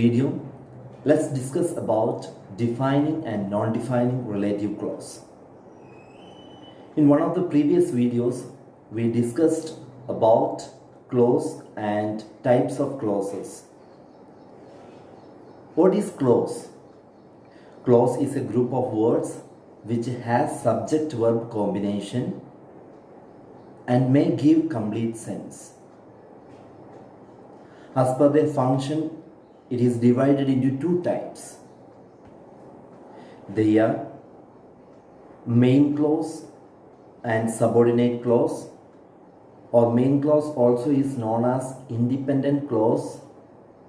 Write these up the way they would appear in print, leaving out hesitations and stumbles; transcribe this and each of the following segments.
video, let's discuss about defining and non-defining relative clause. In one of the previous videos, we discussed about clause and types of clauses. What is clause? Clause is a group of words which has subject-verb combination and may give complete sense. As per their function, it is divided into two types. They are main clause and subordinate clause, or main clause also is known as independent clause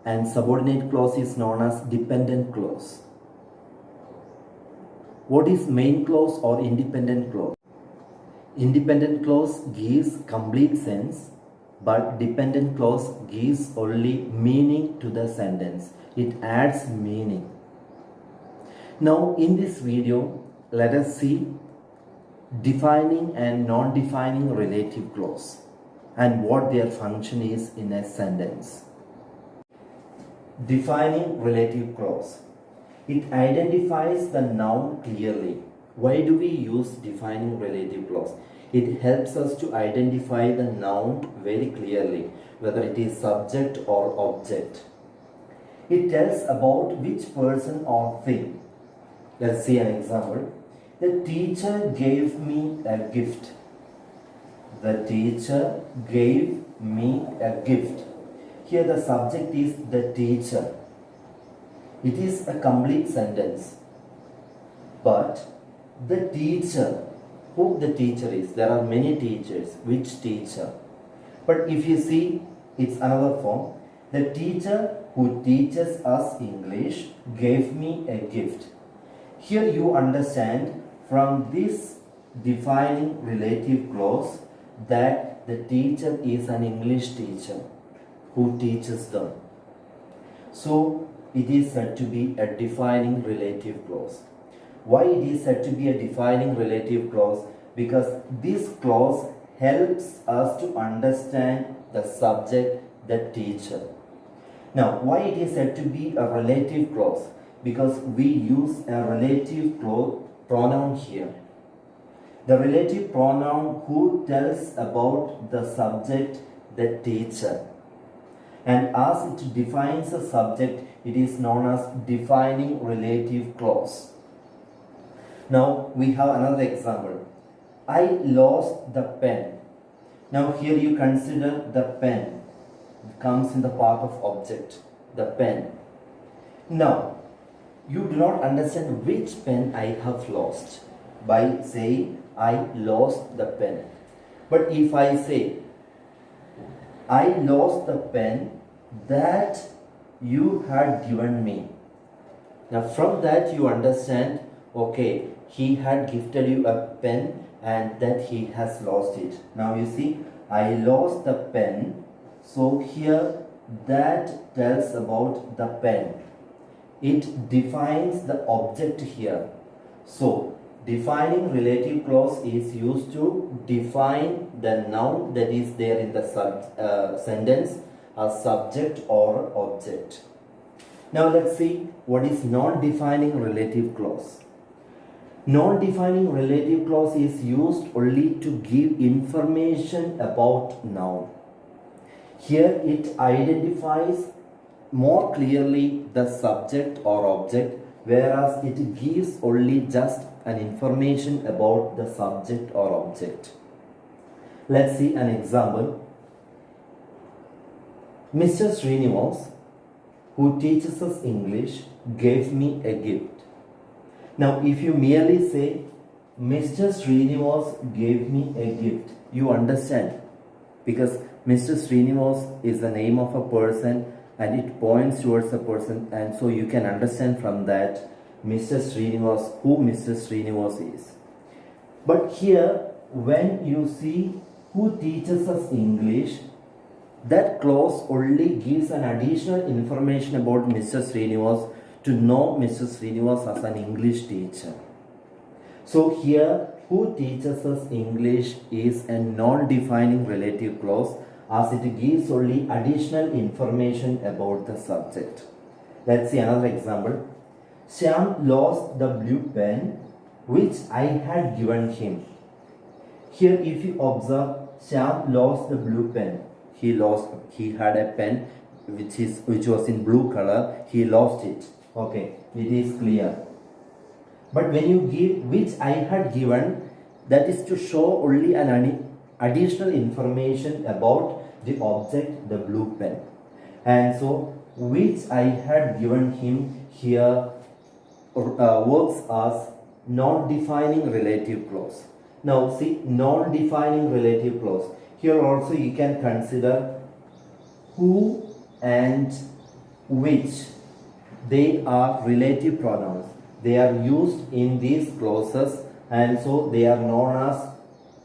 and subordinate clause is known as dependent clause. What is main clause or independent clause? Independent clause gives complete sense, but dependent clause gives only meaning to the sentence. It adds meaning. Now in this video, let us see defining and non-defining relative clause and what their function is in a sentence. Defining relative clause. It identifies the noun clearly. Why do we use defining relative clause? It helps us to identify the noun very clearly, whether it is subject or object. It tells about which person or thing. Let's see an example. The teacher gave me a gift. The teacher gave me a gift. Here the subject is the teacher. It is a complete sentence. But the teacher, who the teacher is? There are many teachers. Which teacher? But if you see, it's another form. The teacher who teaches us English gave me a gift. Here you understand from this defining relative clause that the teacher is an English teacher who teaches them. So it is said to be a defining relative clause. Why it is said to be a defining relative clause? Because this clause helps us to understand the subject, the teacher. Now, why it is said to be a relative clause? Because we use a relative pronoun here. The relative pronoun who tells about the subject, the teacher. And as it defines a subject, it is known as defining relative clause. Now we have another example. I lost the pen. Now here you consider the pen. It comes in the part of object, the pen. Now you do not understand which pen I have lost by saying I lost the pen. But if I say I lost the pen that you had given me. Now from that you understand, okay, he had gifted you a pen and that he has lost it. Now you see, I lost the pen. So here that tells about the pen. It defines the object here. So defining relative clause is used to define the noun that is there in the sentence as subject or object. Now let's see what is non-defining relative clause. Non-defining relative clause is used only to give information about noun. Here it identifies more clearly the subject or object, whereas it gives only just an information about the subject or object. Let's see an example. Mr. Srinivas, who teaches us English, gave me a gift. Now if you merely say Mr. Srinivas gave me a gift, you understand, because Mr. Srinivas is the name of a person and it points towards a person, and so you can understand from that Mr. Srinivas, who Mr. Srinivas is. But here when you see who teaches us English, that clause only gives an additional information about Mr. Srinivas to know Mr. Srinivas as an English teacher. So here, who teaches us English is a non-defining relative clause as it gives only additional information about the subject. Let's see another example. Shyam lost the blue pen which I had given him. Here if you observe, Shyam lost the blue pen. He had a pen which was in blue color. He lost it. Okay, it is clear. But when you give which I had given, that is to show only an additional information about the object, the blue pen. And so which I had given him here works as non-defining relative clause. Now see, non-defining relative clause. Here also you can consider who and which. They are relative pronouns. They are used in these clauses, and so they are known as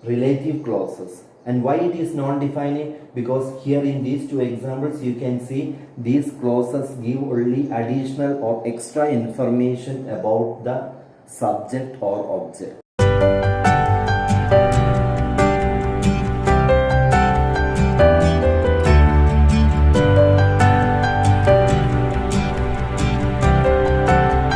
relative clauses. And why it is non-defining? Because here in these two examples you can see these clauses give only additional or extra information about the subject or object.